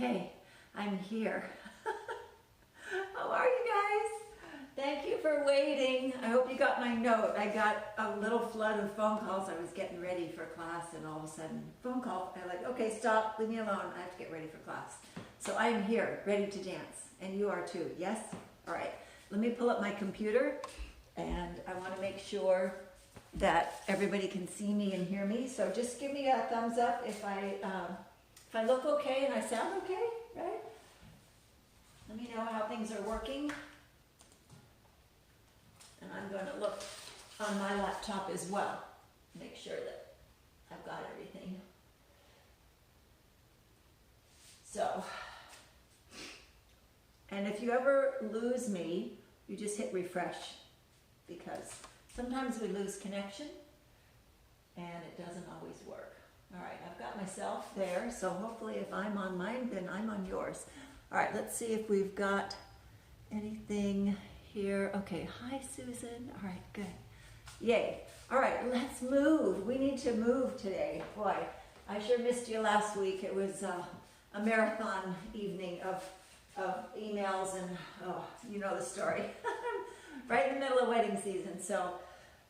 Okay, I'm here. How are you guys? Thank you for waiting. I hope you got my note. I got a little flood of phone calls. I was getting ready for class and all of a sudden, phone call. I'm like, okay, stop, leave me alone. I have to get ready for class. So I am here, ready to dance. And you are too, yes? All right, let me pull up my computer and I want to make sure that everybody can see me and hear me. So just give me a thumbs up if I look okay and I sound okay, right? Let me know how things are working. And I'm going to look on my laptop as well, make sure that I've got everything. So, and if you ever lose me, you just hit refresh, because sometimes we lose connection and it doesn't always work. All right, I've got myself there, so hopefully if I'm on mine, then I'm on yours. All right, let's see if we've got anything here. Okay, hi Susan. All right, good. Yay. All right, let's move. We need to move today. Boy, I sure missed you last week. It was a marathon evening of emails and, oh, you know the story. Right in the middle of wedding season, so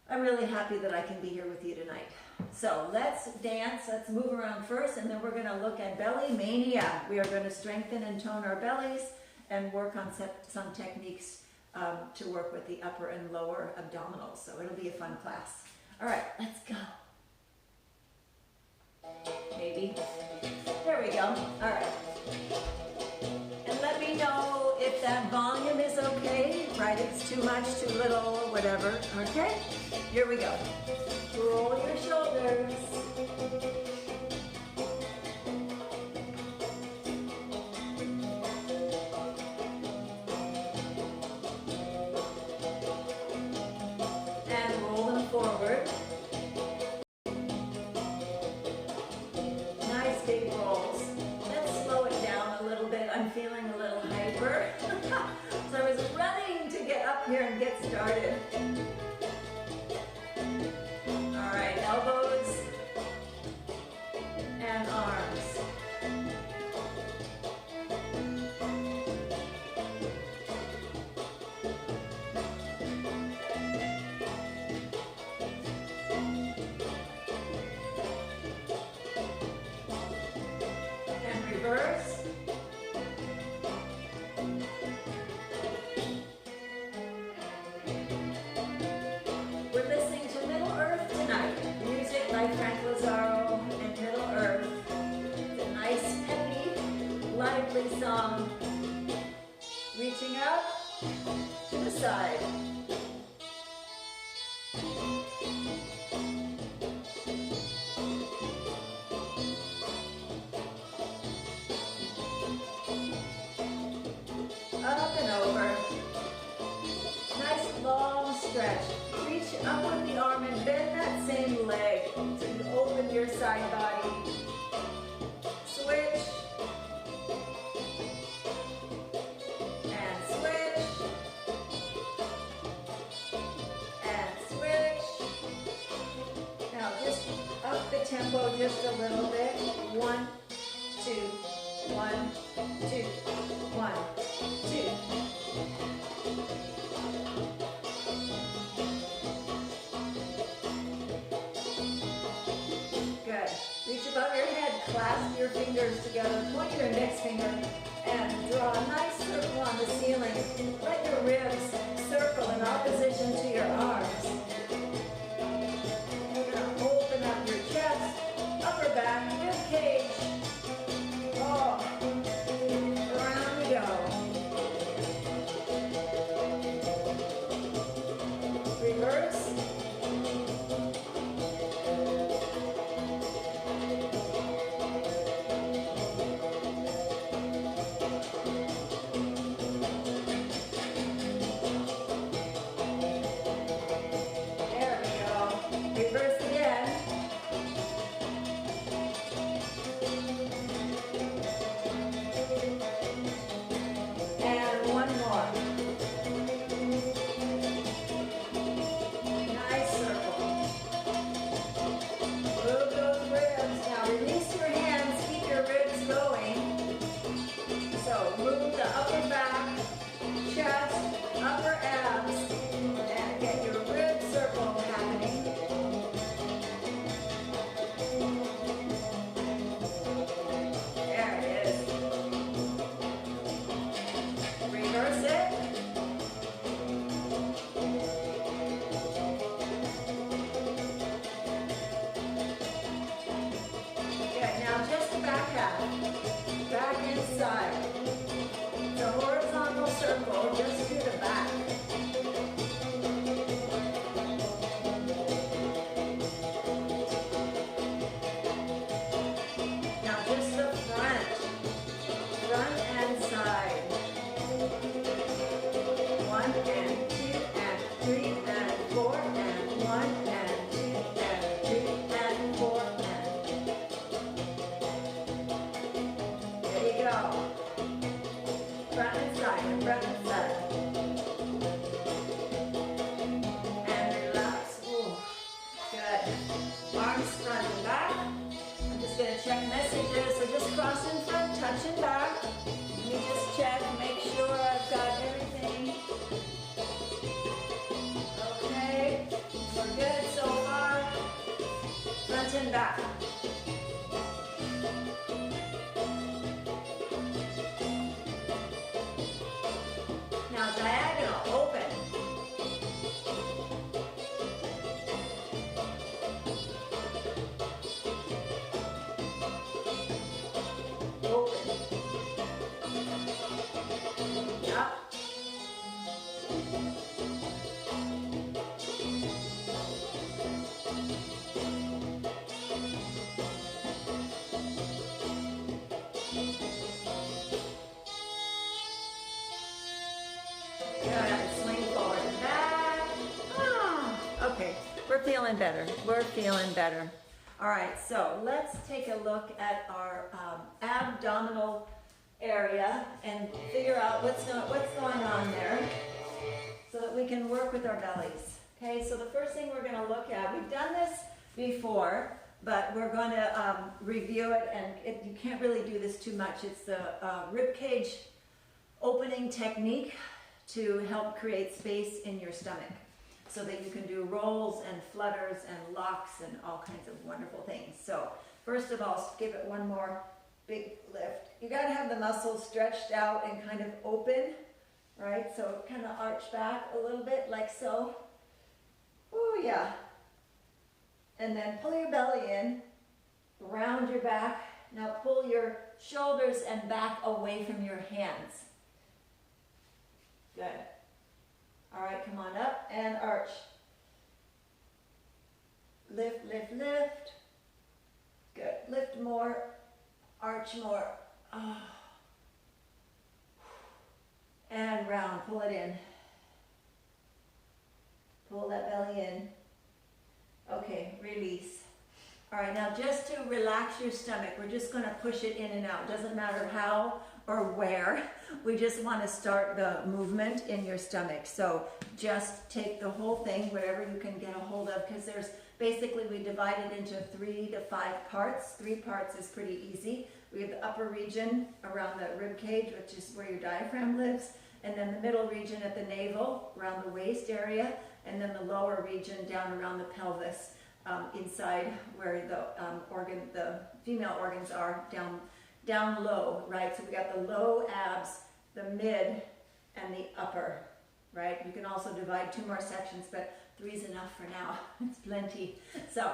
I'm really happy that I can be here with you tonight. So let's dance, let's move around first, and then we're going to look at belly mania. We are going to strengthen and tone our bellies and work on some techniques to work with the upper and lower abdominals. So it'll be a fun class. All right, let's go. Maybe. There we go. All right. And let me know if that volume is okay, right? It's too much, too little, whatever. Okay? Here we go. Roll your shoulders. And roll them forward. Nice big rolls. Let's slow it down a little bit. I'm feeling a little hyper. So I was running to get up here and get started. All right, elbows and arms. And reverse. We're listening to Middle-Earth tonight. Music by and Middle-Earth. It's a nice, peppy, lively song. Reaching up to the side. Up and over. Nice long stretch. Reach up with the arm and bend that same leg so you open your side body. Switch. And switch. And switch. Now just up the tempo just a little bit. 1, 2, 1, 2, 1, 2. Good. Reach above your head, clasp your fingers together, point your index finger, and draw a nice circle on the ceiling. Let your ribs circle in opposition to your arms. You're going to open up your chest, upper back, rib cage. Oh, around we go. Reverse. go. Front and side, and front and side. And relax. Ooh, good. Arms front and back. I'm just going to check messages. So just cross in front, touch and back. Let me just check, make sure I've got everything. Okay, we're good so far. Front and back. Now diagonal, open. Open. Up. Good. Swing forward and back. Okay, we're feeling better. We're feeling better. All right, so let's take a look at our abdominal area and figure out what's going on there so that we can work with our bellies. Okay, so the first thing we're going to look at, we've done this before, but we're going to review it, and you can't really do this too much. It's the rib cage opening technique to help create space in your stomach so that you can do rolls and flutters and locks and all kinds of wonderful things. So first of all, give it one more big lift. You got to have the muscles stretched out and kind of open, right? So kind of arch back a little bit like so. Oh yeah. And then pull your belly in, round your back. Now pull your shoulders and back away from your hands. Good. All right, come on up and arch. Lift, lift, lift. Good. Lift more, arch more. Oh. And round, pull it in. Pull that belly in. Okay, release. All right, now just to relax your stomach, we're just going to push it in and out. Doesn't matter how or where. We just want to start the movement in your stomach. So just take the whole thing, whatever you can get a hold of, because there's basically, we divide it into 3 to 5 parts. 3 parts is pretty easy. We have the upper region around the rib cage, which is where your diaphragm lives, and then the middle region at the navel, around the waist area, and then the lower region down around the pelvis, inside where the female organs are, down low, right? So we got the low abs, the mid, and the upper, right? You can also divide 2 more sections, but 3 is enough for now. It's plenty. So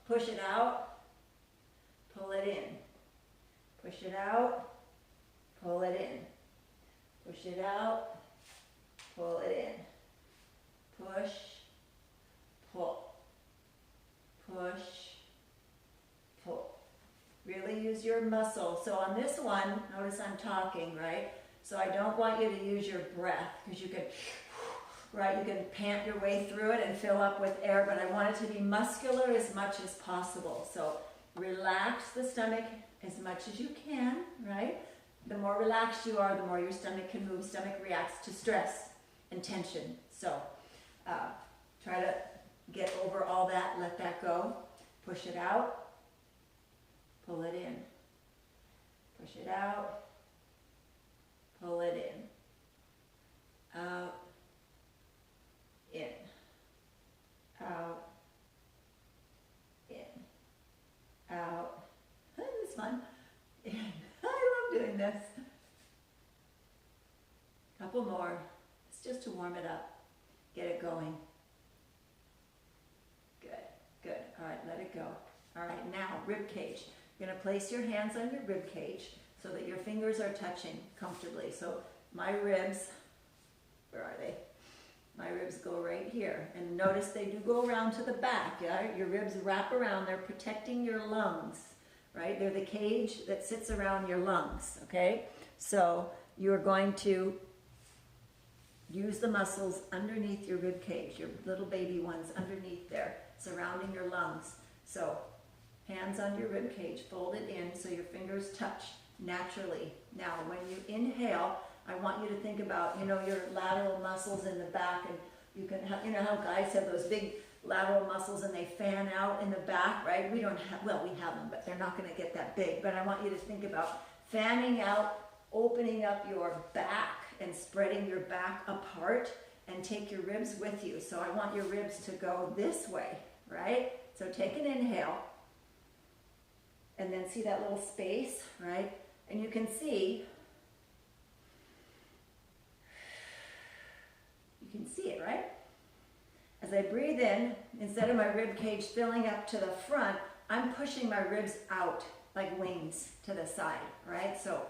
push it out, pull it in. Push it out, pull it in. Push it out, pull it in. Push, pull. Push, pull. Really use your muscle. So on this one, notice I'm talking, right? So I don't want you to use your breath, because you can, right, you can pant your way through it and fill up with air, but I want it to be muscular as much as possible. So relax the stomach as much as you can, right? The more relaxed you are, the more your stomach can move. Stomach reacts to stress and tension. So try to get over all that, let that go. Push it out, pull it in. Push it out, pull it in. Out, in. Out, in. Out. This is fun. In. I love doing this. Couple more. It's just to warm it up. Get it going. Good, good. All right, let it go. All right, now rib cage. You're going to place your hands on your rib cage so that your fingers are touching comfortably. So my ribs, where are they? My ribs go right here. And notice they do go around to the back. Yeah? Your ribs wrap around. They're protecting your lungs, right? They're the cage that sits around your lungs, okay? So you're going to use the muscles underneath your rib cage, your little baby ones underneath there, surrounding your lungs. So hands on your rib cage, fold it in so your fingers touch naturally. Now, when you inhale, I want you to think about, you know, your lateral muscles in the back, and you can have, you know how guys have those big lateral muscles and they fan out in the back, right? We don't have, well, we have them, but they're not going to get that big. But I want you to think about fanning out, opening up your back and spreading your back apart, and take your ribs with you. So I want your ribs to go this way, right? So take an inhale, and then see that little space, right? And you can see, it, right? As I breathe in, instead of my rib cage filling up to the front, I'm pushing my ribs out like wings to the side, right? So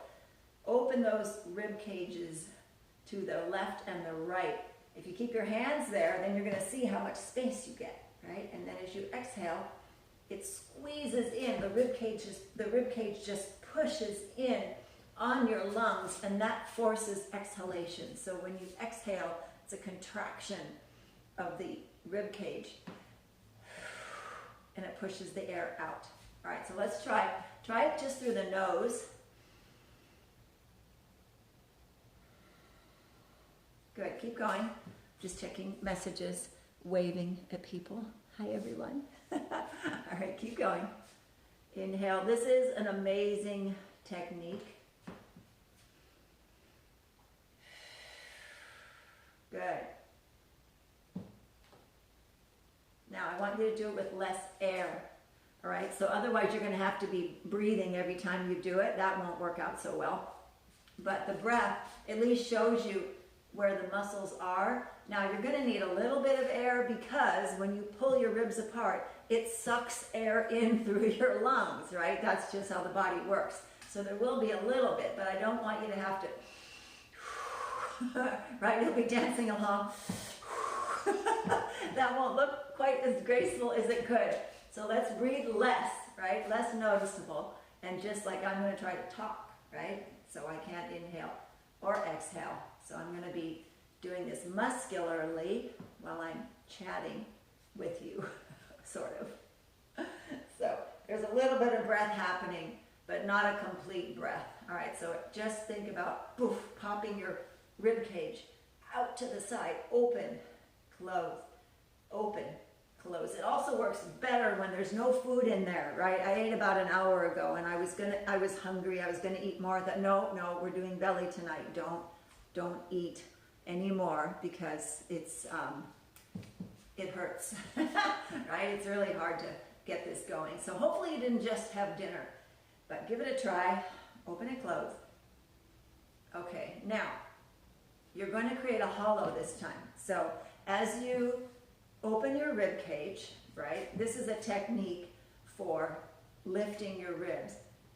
open those rib cages to the left and the right. If you keep your hands there, then you're going to see how much space you get, right? And then as you exhale, it squeezes in. The rib cage just pushes in on your lungs, and that forces exhalation. So when you exhale, it's a contraction of the rib cage, and it pushes the air out. All right, so let's try it just through the nose. Good, keep going. Just checking messages, waving at people. Hi, everyone. All right, keep going. Inhale. This is an amazing technique. Good. Now, I want you to do it with less air. All right, so otherwise you're going to have to be breathing every time you do it. That won't work out so well. But the breath at least shows you where the muscles are. Now you're going to need a little bit of air, because when you pull your ribs apart, it sucks air in through your lungs, right? That's just how the body works. So there will be a little bit, but I don't want you to have to, right? You'll be dancing along. That won't look quite as graceful as it could. So let's breathe less, right? Less noticeable. And just like I'm going to try to talk, right? So I can't inhale or exhale. So I'm going to be doing this muscularly while I'm chatting with you, sort of. So there's a little bit of breath happening, but not a complete breath. All right, so just think about poof, popping your rib cage out to the side, open, close, open, close. It also works better when there's no food in there, right? I ate about an hour ago, and I was hungry. I was gonna eat more. I thought, no, we're doing belly tonight. Don't eat anymore, because it's it hurts, right? It's really hard to get this going. So hopefully you didn't just have dinner, but give it a try. Open and close. Okay, now you're going to create a hollow this time. So as you open your rib cage, right? This is a technique for lifting your ribs.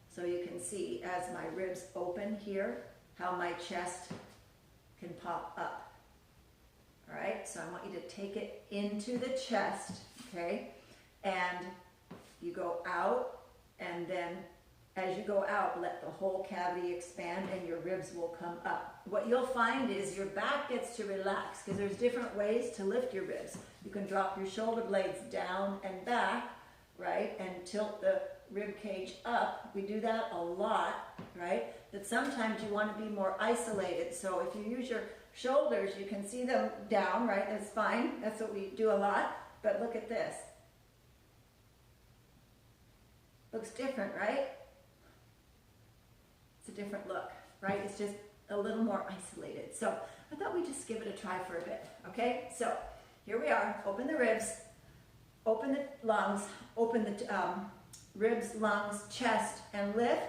So you can see as my ribs open here, how my chest can pop up. All right, so I want you to take it into the chest, okay? And you go out, and then as you go out, let the whole cavity expand and your ribs will come up. What you'll find is your back gets to relax, because there's different ways to lift your ribs. You can drop your shoulder blades down and back, right? And tilt the rib cage up. We do that a lot, right? But sometimes you want to be more isolated. So if you use your shoulders, you can see them down, right? That's fine. That's what we do a lot. But look at this. Looks different, right? It's a different look, right? It's just a little more isolated. So I thought we'd just give it a try for a bit, okay? So here we are. Open the ribs, open the lungs, open the ribs, lungs, chest, and lift,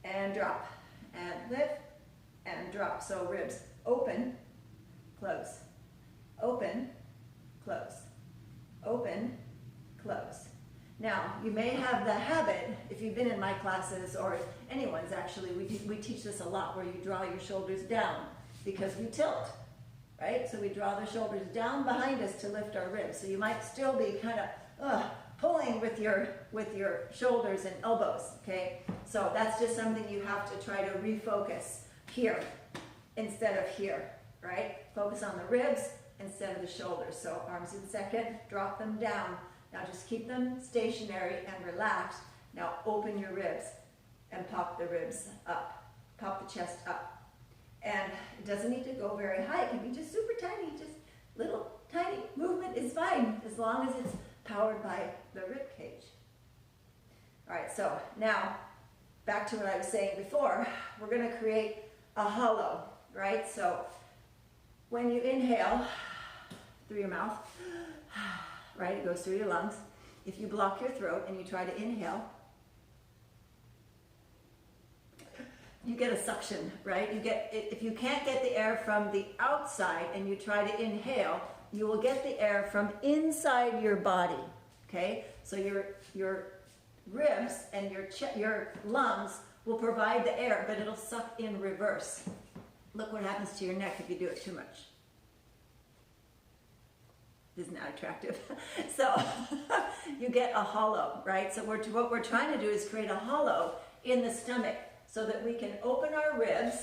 and drop, and lift, and drop. So ribs open, close, open, close, open, close. Now, you may have the habit, if you've been in my classes, or anyone's actually, we teach this a lot, where you draw your shoulders down, because we tilt, right? So we draw the shoulders down behind us to lift our ribs. So you might still be kind of pulling with your shoulders and elbows, okay? So that's just something you have to try to refocus here instead of here, right? Focus on the ribs instead of the shoulders. So arms in second, drop them down. Now just keep them stationary and relaxed. Now open your ribs and pop the ribs up, pop the chest up. And it doesn't need to go very high. It can be just super tiny, just little tiny movement is fine as long as it's powered by the rib cage. All right, so now back to what I was saying before, we're going to create a hollow, right? So when you inhale through your mouth, right, it goes through your lungs. If you block your throat and you try to inhale, you get a suction, right? If you can't get the air from the outside and you try to inhale, you will get the air from inside your body, okay? So your ribs and your lungs will provide the air, but it'll suck in reverse. Look what happens to your neck if you do it too much. Isn't that attractive? So you get a hollow, right? So what we're trying to do is create a hollow in the stomach so that we can open our ribs,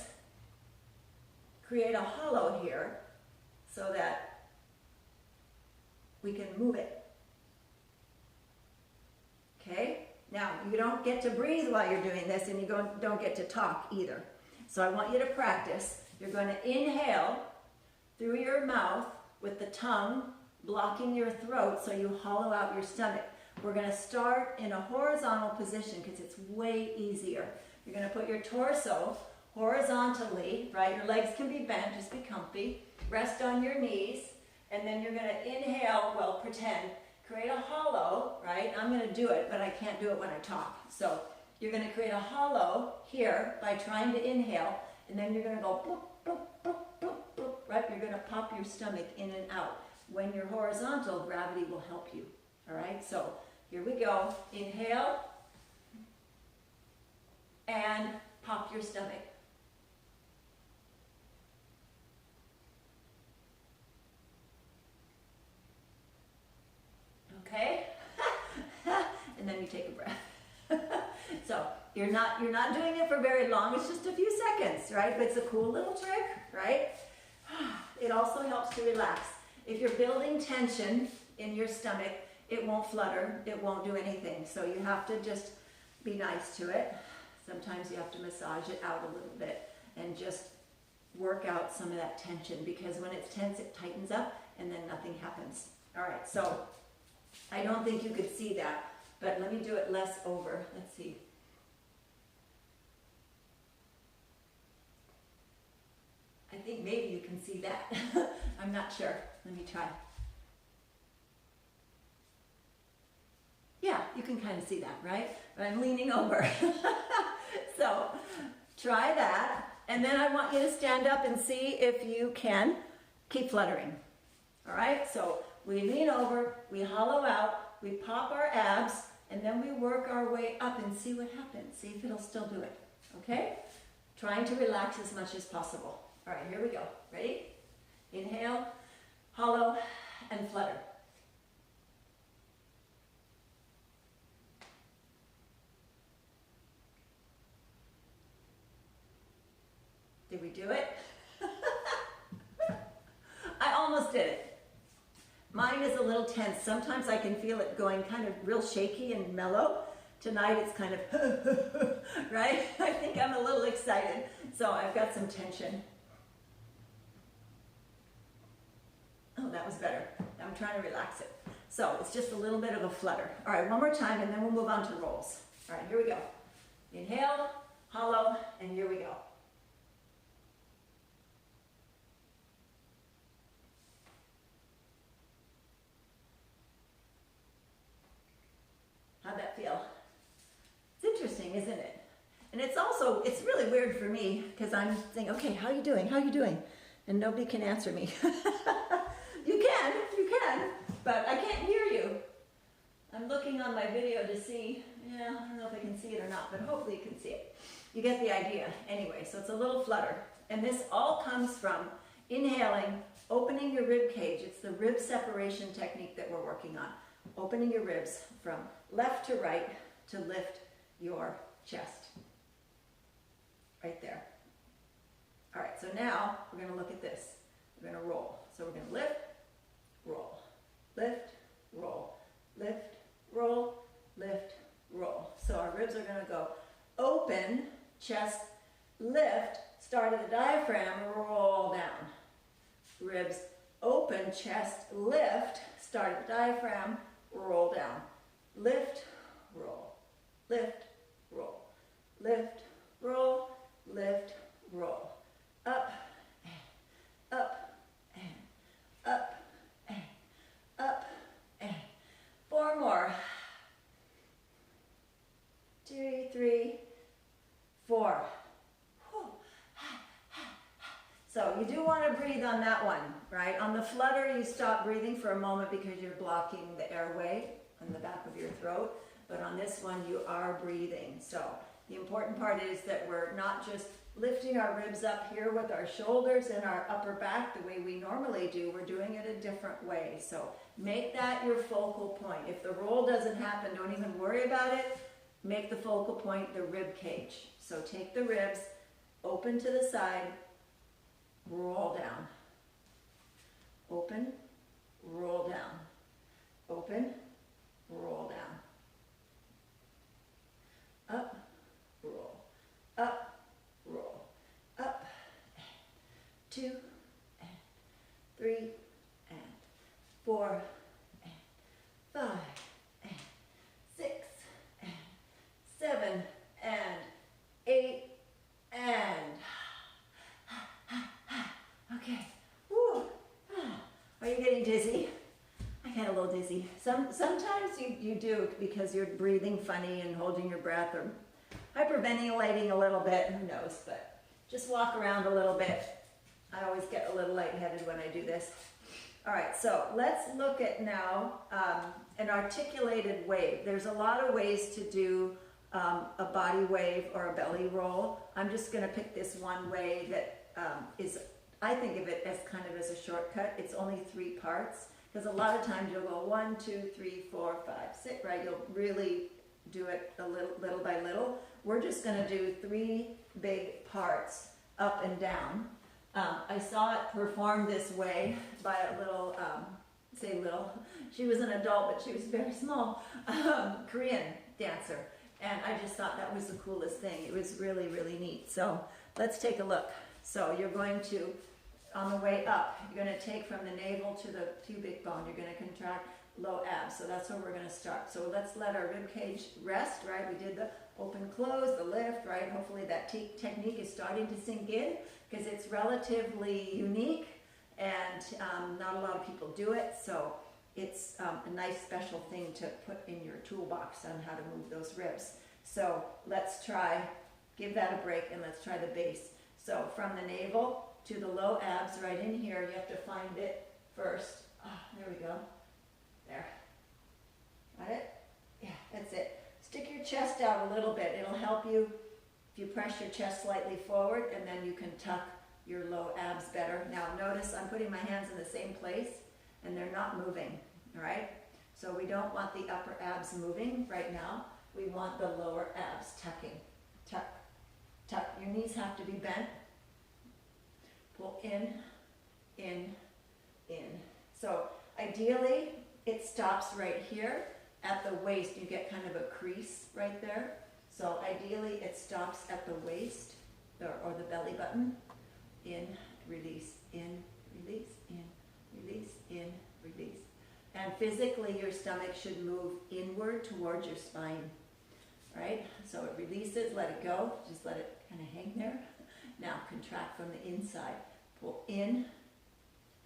create a hollow here so that we can move it. Okay? Now, you don't get to breathe while you're doing this, and you don't get to talk either. So I want you to practice. You're going to inhale through your mouth with the tongue blocking your throat so you hollow out your stomach. We're going to start in a horizontal position because it's way easier. You're going to put your torso horizontally, right? Your legs can be bent, just be comfy. Rest on your knees, and then you're going to inhale, well, pretend, create a hollow, right? I'm going to do it, but I can't do it when I talk. So you're going to create a hollow here by trying to inhale, and then you're going to go bloop, bloop, bloop, bloop, bloop, right? You're going to pop your stomach in and out. When you're horizontal, gravity will help you, all right? So here we go. Inhale, and pop your stomach. Okay? And then you take a breath. So you're not doing it for very long, it's just a few seconds, right? But it's a cool little trick, right? It also helps to relax. If you're building tension in your stomach, it won't flutter, it won't do anything. So you have to just be nice to it. Sometimes you have to massage it out a little bit and just work out some of that tension, because when it's tense, it tightens up and then nothing happens. All right, so I don't think you could see that, but let me do it less over. Let's see. I think maybe you can see that. I'm not sure. Let me try. Yeah, you can kind of see that, right? But I'm leaning over. So try that. And then I want you to stand up and see if you can keep fluttering. All right? So we lean over, we hollow out, we pop our abs, and then we work our way up and see what happens. See if it'll still do it. Okay? Trying to relax as much as possible. All right, here we go. Ready? Inhale, hollow, and flutter. Did we do it? I almost did it. Mine is a little tense. Sometimes I can feel it going kind of real shaky and mellow. Tonight it's kind of, right? I think I'm a little excited. So I've got some tension. Oh, that was better. I'm trying to relax it. So it's just a little bit of a flutter. All right, one more time and then we'll move on to rolls. All right, here we go. Inhale, hollow, and here we go. How'd that feel? It's interesting, isn't it? And it's really weird for me because I'm thinking, okay, how you doing? How you doing? And nobody can answer me. You can, but I can't hear you. I'm looking on my video to see, I don't know if I can see it or not, but hopefully you can see it. You get the idea. Anyway, so it's a little flutter. And this all comes from inhaling, opening your rib cage. It's the rib separation technique that we're working on. Opening your ribs from left to right to lift your chest. Right there. All right, so now we're going to look at this. We're going to roll. So we're going to lift, roll, lift, roll, lift, roll, lift, roll. So our ribs are going to go open, chest, lift, start of the diaphragm, roll down. Ribs, open, chest, lift, start of the diaphragm, roll down. Lift, roll, lift, roll, lift, roll, lift, roll. Up, and up, and up, and up, and 4 more. 2, 3, 4. So you do want to breathe on that one, right? On the flutter, you stop breathing for a moment because you're blocking the airway on the back of your throat. But on this one, you are breathing. So the important part is that we're not just lifting our ribs up here with our shoulders and our upper back the way we normally do. We're doing it a different way. So make that your focal point. If the roll doesn't happen, don't even worry about it. Make the focal point the rib cage. So take the ribs, open to the side, roll down. Open, roll down. Open, roll down. Up, roll. Up, roll. Up, 2, and 3, and 4, and 5, and 6, and 7, and 8, and okay. Woo. Are you getting dizzy? I get a little dizzy. Sometimes you do because you're breathing funny and holding your breath or hyperventilating a little bit. Who knows? But just walk around a little bit. I always get a little lightheaded when I do this. All right, so let's look at now an articulated wave. There's a lot of ways to do a body wave or a belly roll. I'm just going to pick this one way that is, I think of it as kind of as a shortcut. It's only 3 parts because a lot of times you'll go 1, 2, 3, 4, 5, 6, right? You'll really do it a little by little. We're just going to do 3 big parts up and down. I saw it performed this way by a little, say little, she was an adult but she was very small, Korean dancer. And I just thought that was the coolest thing. It was really, really neat. So let's take a look. So you're going to, on the way up, you're going to take from the navel to the pubic bone. You're going to contract low abs. So that's where we're going to start. So let's let our rib cage rest, right? We did the open, close, the lift, right? Hopefully that technique is starting to sink in because it's relatively unique and not a lot of people do it. So it's a nice special thing to put in your toolbox on how to move those ribs. So let's try, give that a break and let's try the base. So from the navel to the low abs right in here, you have to find it first. Oh, there we go. There. Got it? Yeah, that's it. Stick your chest out a little bit. It'll help you if you press your chest slightly forward and then you can tuck your low abs better. Now notice I'm putting my hands in the same place and they're not moving, all right? So we don't want the upper abs moving right now. We want the lower abs tucking. Tuck, tuck. Your knees have to be bent. Pull in, in, in. So ideally, it stops right here at the waist. You get kind of a crease right there. So ideally, it stops at the waist or the belly button. In, release, in, release, in, release, in, release. And physically, your stomach should move inward towards your spine, right? So it releases, let it go, just let it kind of hang there. Now contract from the inside. Pull in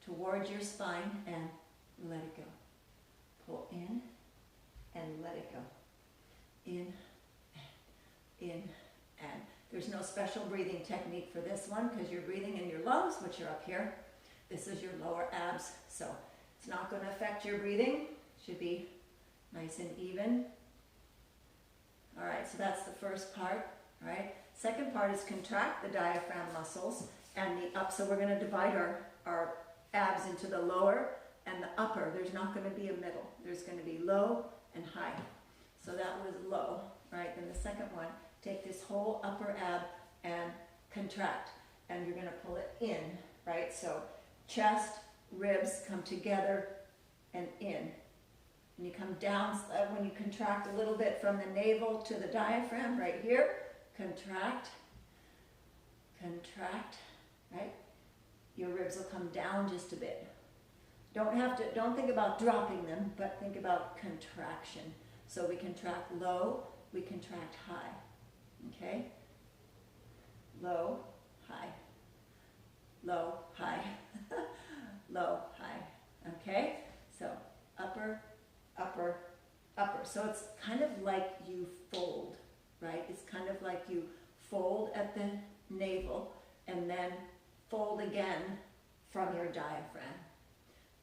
towards your spine and let it go. Pull in and let it go. In, and there's no special breathing technique for this one because you're breathing in your lungs, which are up here. This is your lower abs, so it's not going to affect your breathing. It should be nice and even. All right, so that's the first part, all right? Second part is contract the diaphragm muscles and the up. So we're going to divide our abs into the lower and the upper. There's not going to be a middle. There's going to be low and high. So that was low, right? Then the second one, take this whole upper ab and contract. And you're going to pull it in, right? So chest, ribs come together and in. And you come down when you contract a little bit from the navel to the diaphragm right here. contract, contract, right? Your ribs will come down just a bit. Don't think about dropping them, but think about contraction. So we contract low, we contract high, okay? Low, high, low, high, low, high, okay? So upper, upper, upper. So it's kind of like you fold, right? It's kind of like you fold at the navel and then fold again from your diaphragm.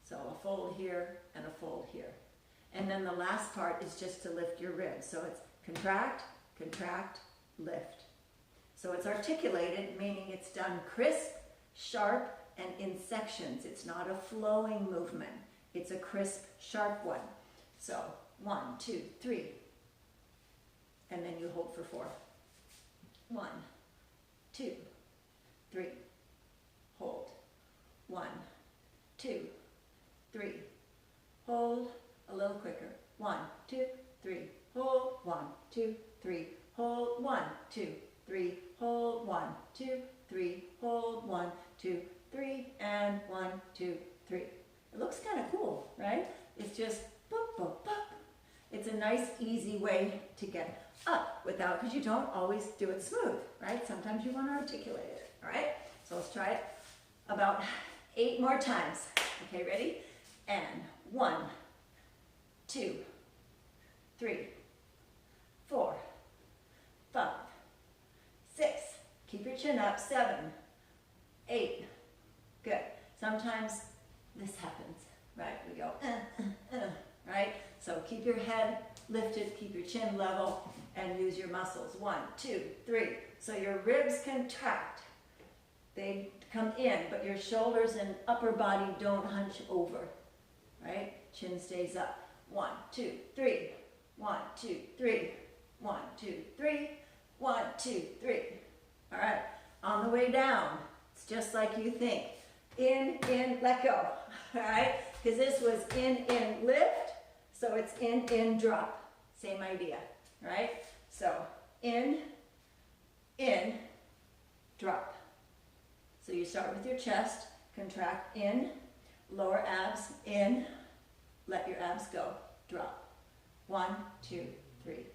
So a fold here and a fold here. And then the last part is just to lift your ribs. So it's contract, contract, lift. So it's articulated, meaning it's done crisp, sharp, and in sections. It's not a flowing movement. It's a crisp, sharp one. So 1, 2, 3. And then you hold for 4. 1, 2, 3. Hold. 1, 2, 3. Hold. A little quicker. 1, 2, 3. Hold. 1, 2, 3. Hold. 1, 2, 3. Hold. 1, 2, 3. Hold. 1, 2, 3. And 1, 2, 3. It looks kind of cool, right? It's just boop, boop, boop. It's a nice, easy way to get up without, because you don't always do it smooth, right? Sometimes you want to articulate it, all right? So let's try it about 8 more times. Okay, ready? And 1, 2, 3, 4, 5, 6. Keep your chin up. 7, 8. Good. Sometimes this happens, right? We go, right? So keep your head lifted, keep your chin level, and use your muscles. 1, 2, 3. So your ribs contract. They come in, but your shoulders and upper body don't hunch over, right? Chin stays up. 1, 2, 3. 1, 2, 3. 1, 2, 3. 1, 2, 3. All right. On the way down, it's just like you think. In, let go. All right? Because this was in, lift. So it's in, drop. Same idea. Right? So in, drop. So you start with your chest, contract in, lower abs, in, let your abs go, drop. 1, 2, 3.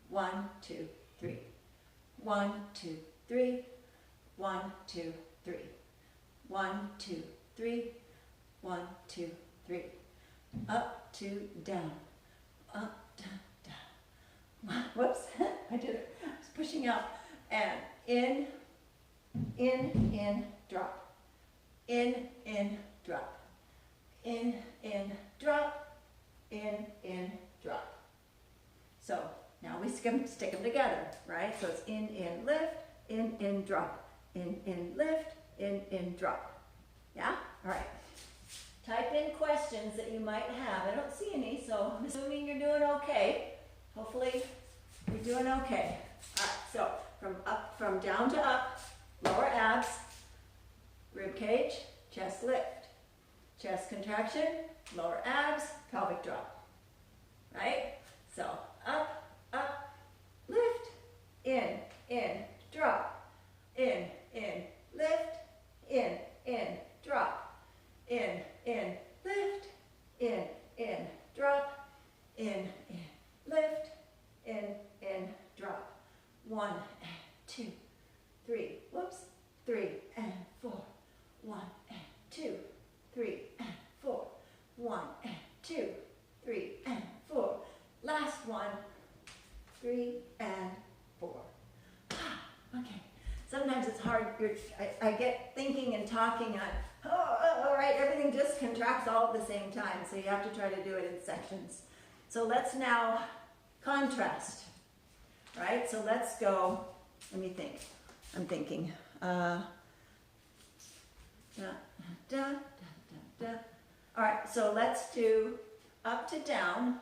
1, 2, 3. 1, 2, 3. 1, 2, 3. 1, 2, 3. 1, 2, 3. Up, 2, down. Up, down, down. Whoops, I did it. I was pushing up. And in, drop. In, drop. In, drop. In, drop. So now we stick them together, right? So it's in, lift, in, drop. In, lift, in, drop. Yeah? All right. Type in questions that you might have. I don't see any, so I'm assuming you're doing okay. Hopefully you're doing okay. All right, so from down to up, lower abs, rib cage, chest lift, chest contraction, lower abs, pelvic drop. Right? So up, lift, in, drop, in, lift, in, drop, in, lift, in, drop, in, lift, in, drop. 1, 2, 3, whoops, 3 and 4. 1 and 2, 3 and 4. 1 and 2, 3 and 4. Last one, 3 and 4. Okay. Sometimes it's hard. I get thinking and talking on, all right, everything just contracts all at the same time, so you have to try to do it in sections. So let's now contrast, right? So let's go, let me think. I'm thinking. All right, so let's do up to down,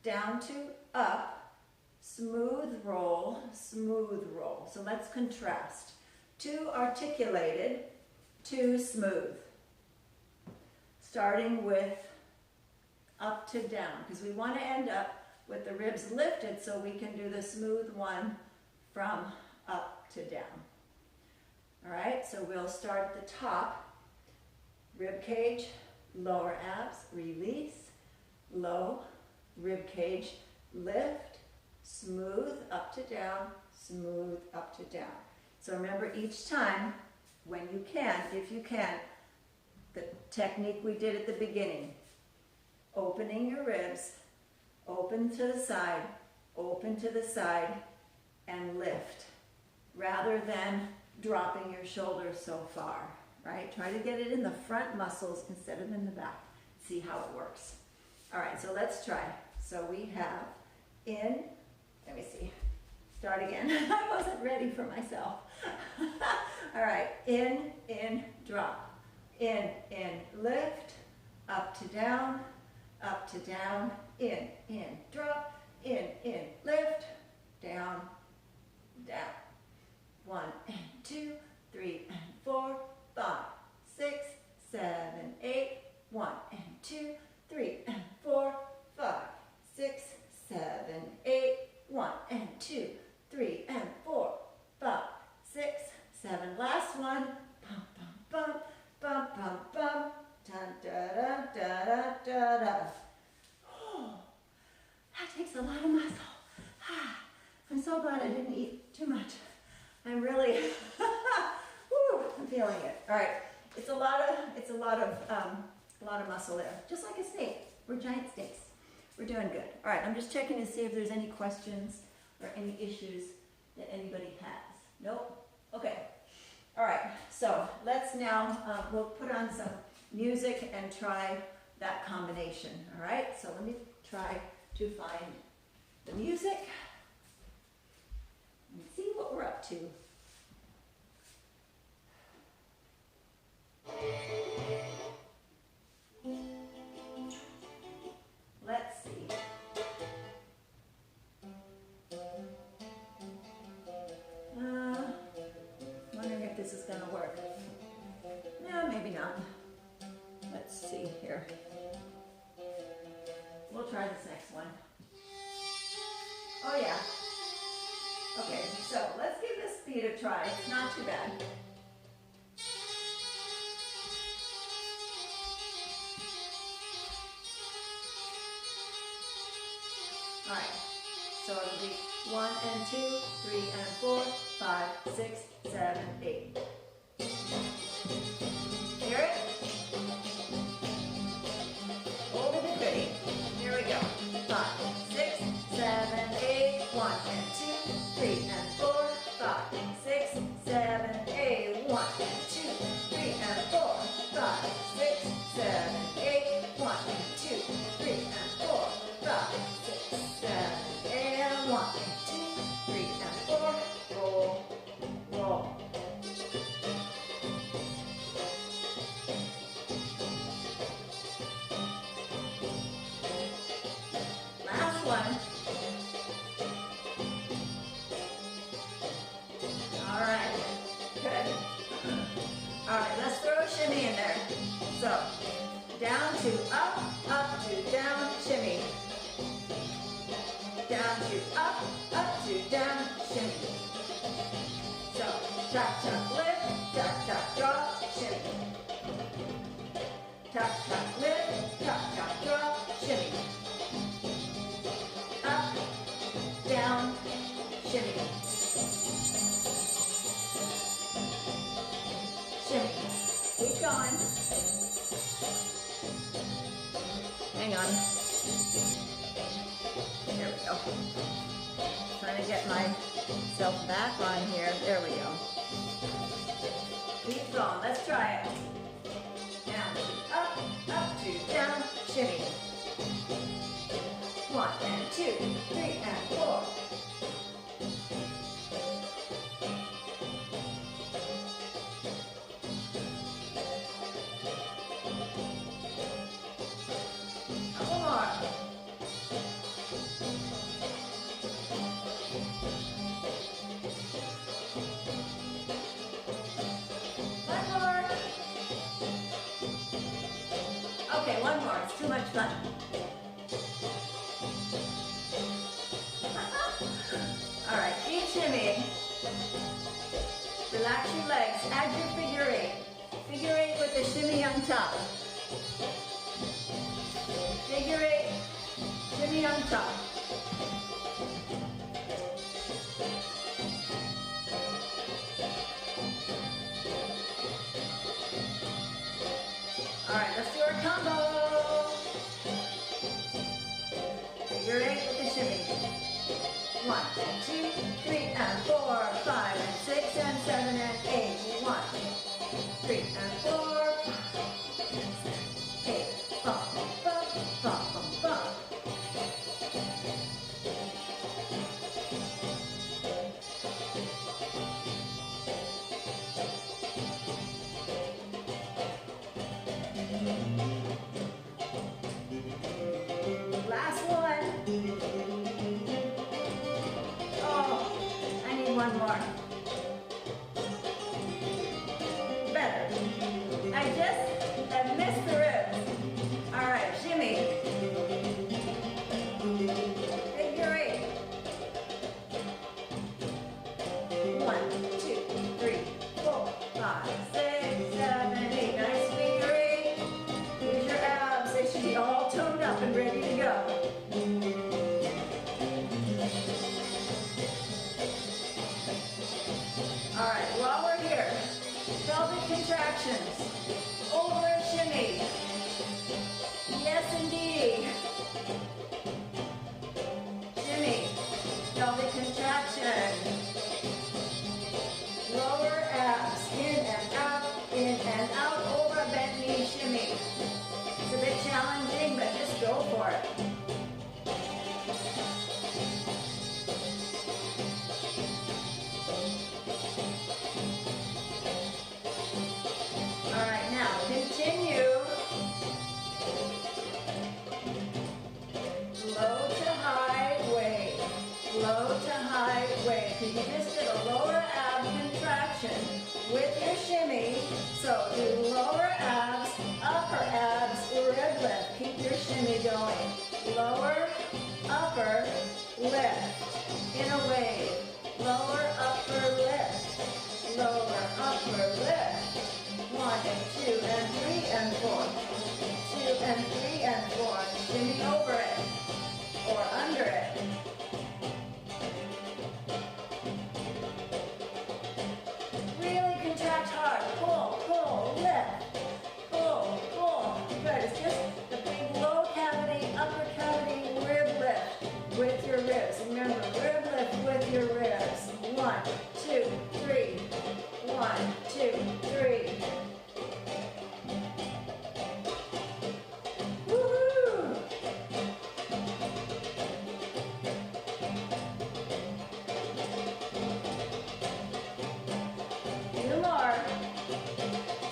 down to up, smooth roll, smooth roll. So let's contrast. 2 articulated, 2 smooth. Starting with up to down, because we want to end up with the ribs lifted so we can do the smooth one from up to down. All right, so we'll start at the top. Rib cage, lower abs, release, low, rib cage, lift, smooth up to down, smooth up to down. So remember each time, when you can, if you can, the technique we did at the beginning. Opening your ribs, open to the side, and lift, rather than dropping your shoulders so far, right? Try to get it in the front muscles instead of in the back. See how it works. All right, so let's try. So we have in, let me see, start again. I wasn't ready for myself. All right, in, drop. In, lift, up to down, in, drop, in, lift, down, down. 1 and 2, 3 and 4, 5, 6, 7, 8. 1 and 2, 3 and 4, 5, 6, 7, 8. 1 and 2, 3 and 4, 5, 6, 7. Last one. Bum, bum, bum, bum, bum, bum. Dun, da, da, da, da, da, da. Oh, that takes a lot of muscle. I'm so glad I didn't eat too much. I'm really, woo, I'm feeling it. All right, it's a lot of muscle there, just like a snake. We're giant snakes. We're doing good. All right, I'm just checking to see if there's any questions or any issues that anybody has. Nope. Okay. All right. So let's now we'll put on some music and try that combination. All right. So let me try to find the music. And see what we're up to. Let's see. Wondering if this is going to work. No, maybe not. Let's see here. We'll try this next one. Oh yeah. Okay, so let's give this beat a try. It's not too bad. All right, so it'll be 1 and 2, 3 and 4, 5, 6, 7, 8. Hear it? Over the goodie. Here we go. 5, 6, 7, 8. 1 and 2, 3 and 4, 5, 6, 7, 8. 1 and 2, 3 and 4, 5, 6, 7, 8. 1 and 2, 3 and 4, 5, 6, 7, 8. 1 and 2, 3 and 4. Roll, roll. Last one. All right, good. All right, let's throw a shimmy in there. So, down to up to down, shimmy. Down to up to down, shimmy. So, tap, tap, lift, tap, tap, drop, shimmy. Tap, tap, lift, tap, tap, drop, shimmy. Up, down, shimmy. Shimmy. Keep going. Hang on. There we go. Trying to get myself back on here. There we go. Keep going. Let's try it. Down to up to down, shimmy. 1 and 2, 3 and 4. Couple more. One more. Okay, one more. It's too much fun. Relax your legs. Add your figure eight. Figure eight with the shimmy on top. Figure eight, shimmy on top. All right, let's do our combo. Figure eight with the shimmy. 1, 2, 3, and 4, 5, and 6, and 7, and 8. 1, 3, and 4, 8. Bump, bump, bump, bump, bump. Last one. Oh, I need one more. Better. I just have missed the ribs. All right, shimmy. Figure eight. 1, 2, 3, 4, 5, 6, 7, 8. Nice figure eight. Use your abs. They should be all toned up and ready to go. All right, while we're here, pelvic contractions. Over a shimmy. Yes, indeed. Shimmy. Pelvic contraction. Lower abs. In and out. Over a bent knee shimmy. It's a bit challenging, but just go for it. All right, now continue. Low to high weight. Low to high weight. Because you just did a lower ab contraction with your shimmy. So do lower abs, upper abs, rib lift. Keep your shimmy going. Lower, upper, lift. In a wave. Lower, upper, lift. Lower, upper, lift. 1 and 2 and 3 and 4. 2 and 3 and 4. Shimmy over it or under it. Really contract hard. Pull, pull, lift. Pull, pull. Good. It's just the big low cavity, upper cavity rib lift with your ribs. Remember, rib lift with your ribs. 1, 2, 3. 1, 2, 3. Woohoo! Two more.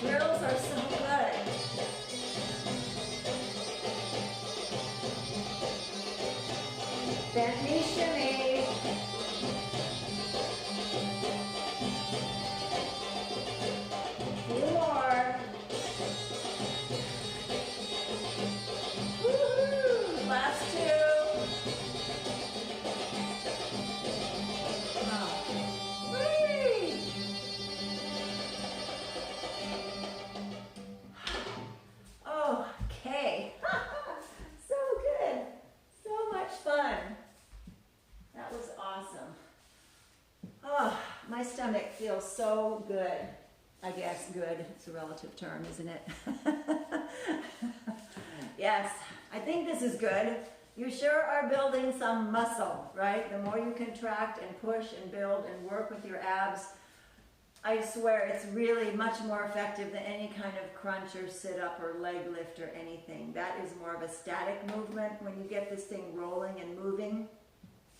Drills are so good. Bent knee shimmy. Two more. Woohoo! Last two. Whee! Okay. So good. So much fun. That was awesome. Oh, my stomach feels so good. I guess good, it's a relative term, isn't it? Yes, I think this is good. You sure are building some muscle, right? The more you contract and push and build and work with your abs, I swear it's really much more effective than any kind of crunch or sit up or leg lift or anything. That is more of a static movement. When you get this thing rolling and moving,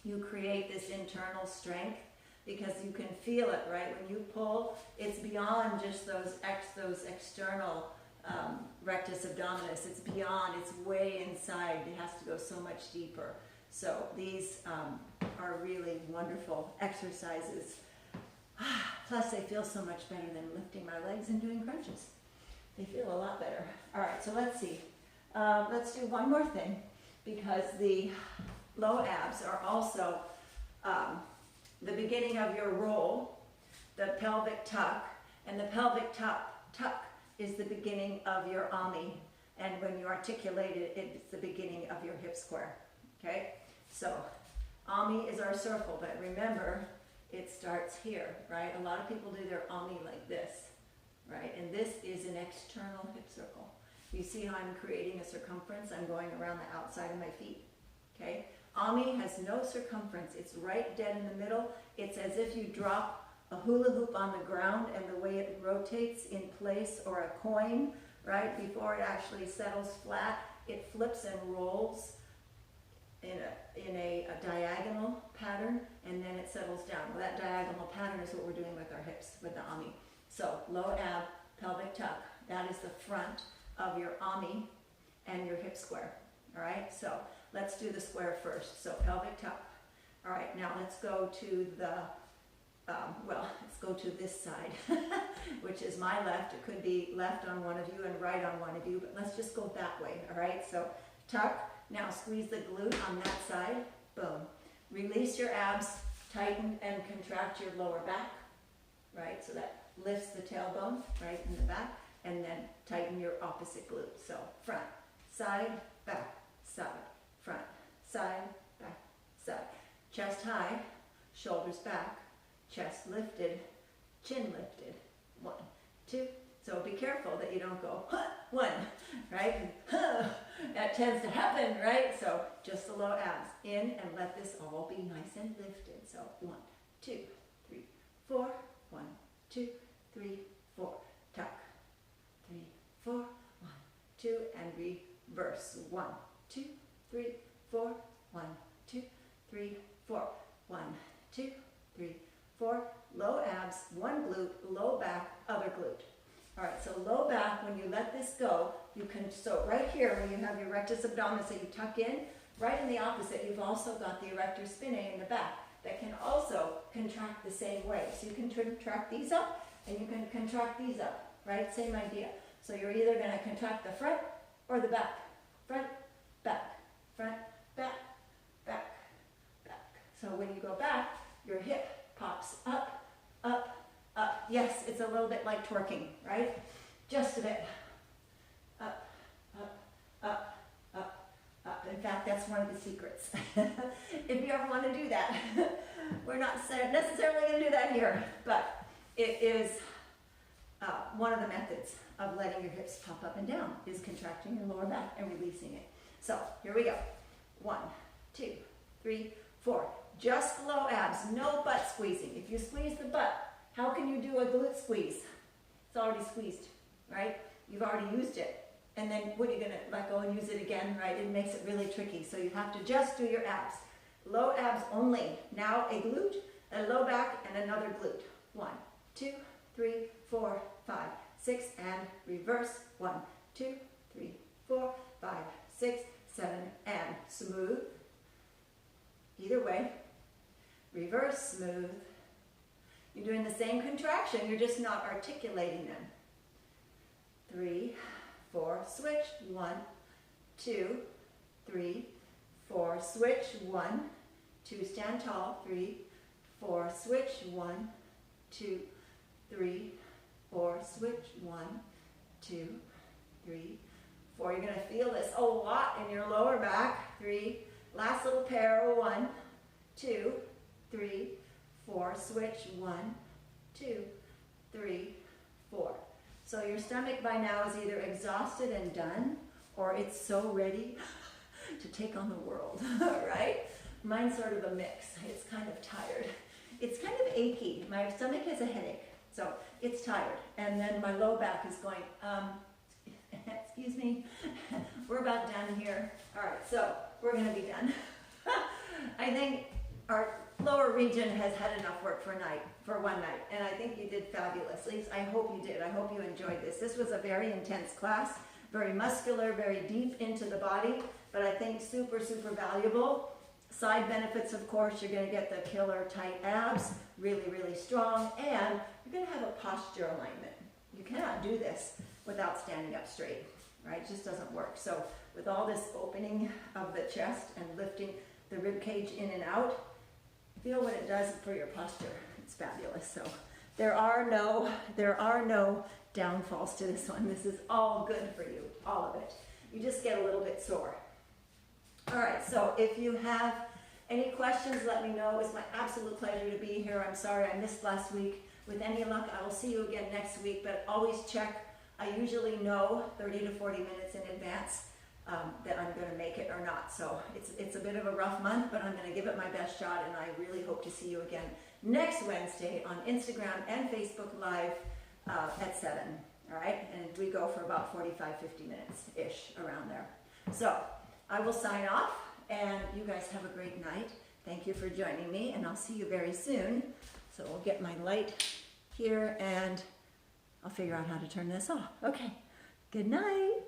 you create this internal strength because you can feel it, right? When you pull, it's beyond just those external rectus abdominis. It's beyond, it's way inside. It has to go so much deeper. So these are really wonderful exercises. Plus they feel so much better than lifting my legs and doing crunches. They feel a lot better. All right, so let's see. Let's do one more thing because the low abs are also the beginning of your roll. the pelvic tuck, and the pelvic tuck is the beginning of your ami, and when you articulate it, it's the beginning of your hip square, okay? So, ami is our circle, but remember, it starts here, right? A lot of people do their ami like this, right? And this is an external hip circle. You see how I'm creating a circumference? I'm going around the outside of my feet, okay? Ami has no circumference. It's right dead in the middle. It's as if you drop a hula hoop on the ground and the way it rotates in place, or a coin, right? Before it actually settles flat, it flips and rolls in a diagonal pattern, and then it settles down. Well, that diagonal pattern is what we're doing with our hips, with the ami. So low ab, pelvic tuck, that is the front of your ami and your hip square. All right, so let's do the square first. So pelvic tuck. All right, now let's go to the, let's go to this side, which is my left. It could be left on one of you and right on one of you, but let's just go that way. All right, so tuck. Now squeeze the glute on that side, boom. Release your abs, tighten and contract your lower back, right? So that lifts the tailbone, right, in the back, and then tighten your opposite glute. So front, side, back, side, front, side, back, side. Chest high, shoulders back, chest lifted, chin lifted. 1, 2. So be careful that you don't go, huh, 1, right? That tends to happen, right? So just the low abs in, and let this all be nice and lifted. So 1, 2, 3, 4. 1, 2, 3, 4. Tuck. 3, 4. 1, 2, and reverse. 1, 2, 3, 4. 1, 2, 3, 4. 1, 2, 3, 4. Low abs, one glute, low back, other glute. All right, so low back, when you let this go, you can, so right here, when you have your rectus abdominis that you tuck in, right in the opposite, you've also got the erector spinae in the back that can also contract the same way. So you can contract these up, and you can contract these up, right? Same idea. So you're either going to contract the front or the back. Front, back, front, back, back, back. So when you go back, your hip pops up, up, up. Yes, it's a little bit like twerking, right? Just a bit. Up, up, up, up, up. In fact, that's one of the secrets. If you ever want to do that, we're not necessarily going to do that here, but it is one of the methods of letting your hips pop up and down is contracting your lower back and releasing it. So here we go. 1, 2, 3, 4. Just low abs, no butt squeezing. If you squeeze the butt, how can you do a glute squeeze? It's already squeezed, right? You've already used it. And then what are you going to let go and use it again, right? It makes it really tricky. So you have to just do your abs. Low abs only. Now a glute, a low back, and another glute. 1, 2, 3, 4, 5, 6, and reverse. 1, 2, 3, 4, 5, 6, 7, and smooth. Either way. Reverse, smooth. You're doing the same contraction, you're just not articulating them. 3, 4, switch. 1, 2, 3, 4, switch. 1, 2, stand tall. 3, 4, switch. 1, 2, 3, 4, switch. 1, 2, 3, 4. You're going to feel this a lot in your lower back. 3, last little pair. 1, 2, 3, 4, switch. 1, 2, 3, 4. So your stomach by now is either exhausted and done, or it's so ready to take on the world, right? Mine's sort of a mix. It's kind of tired. It's kind of achy. My stomach has a headache, so it's tired. And then my low back is going, excuse me, we're about done here. All right, so we're going to be done. I think our lower region has had enough work for one night, and I think you did fabulous. At least I hope you did. I hope you enjoyed this. This was a very intense class, very muscular, very deep into the body, but I think super, super valuable. Side benefits, of course, you're going to get the killer tight abs, really, really strong, and you're going to have a posture alignment. You cannot do this without standing up straight, right? It just doesn't work. So with all this opening of the chest and lifting the rib cage in and out, feel what it does for your posture. It's fabulous. So There are no downfalls to this one. This is all good for you, all of it. You just get a little bit sore. All right, so if you have any questions, let me know. It's my absolute pleasure to be here. I'm sorry I missed last week. With any luck, I will see you again next week, but always check. I usually know 30 to 40 minutes in advance that I'm going to make it or not. So it's a bit of a rough month, but I'm going to give it my best shot, and I really hope to see you again next Wednesday on Instagram and Facebook Live at 7. All right, and we go for about 45, 50 minutes-ish around there. So I will sign off, and you guys have a great night. Thank you for joining me, and I'll see you very soon. So we'll get my light here, and I'll figure out how to turn this off. Okay, good night.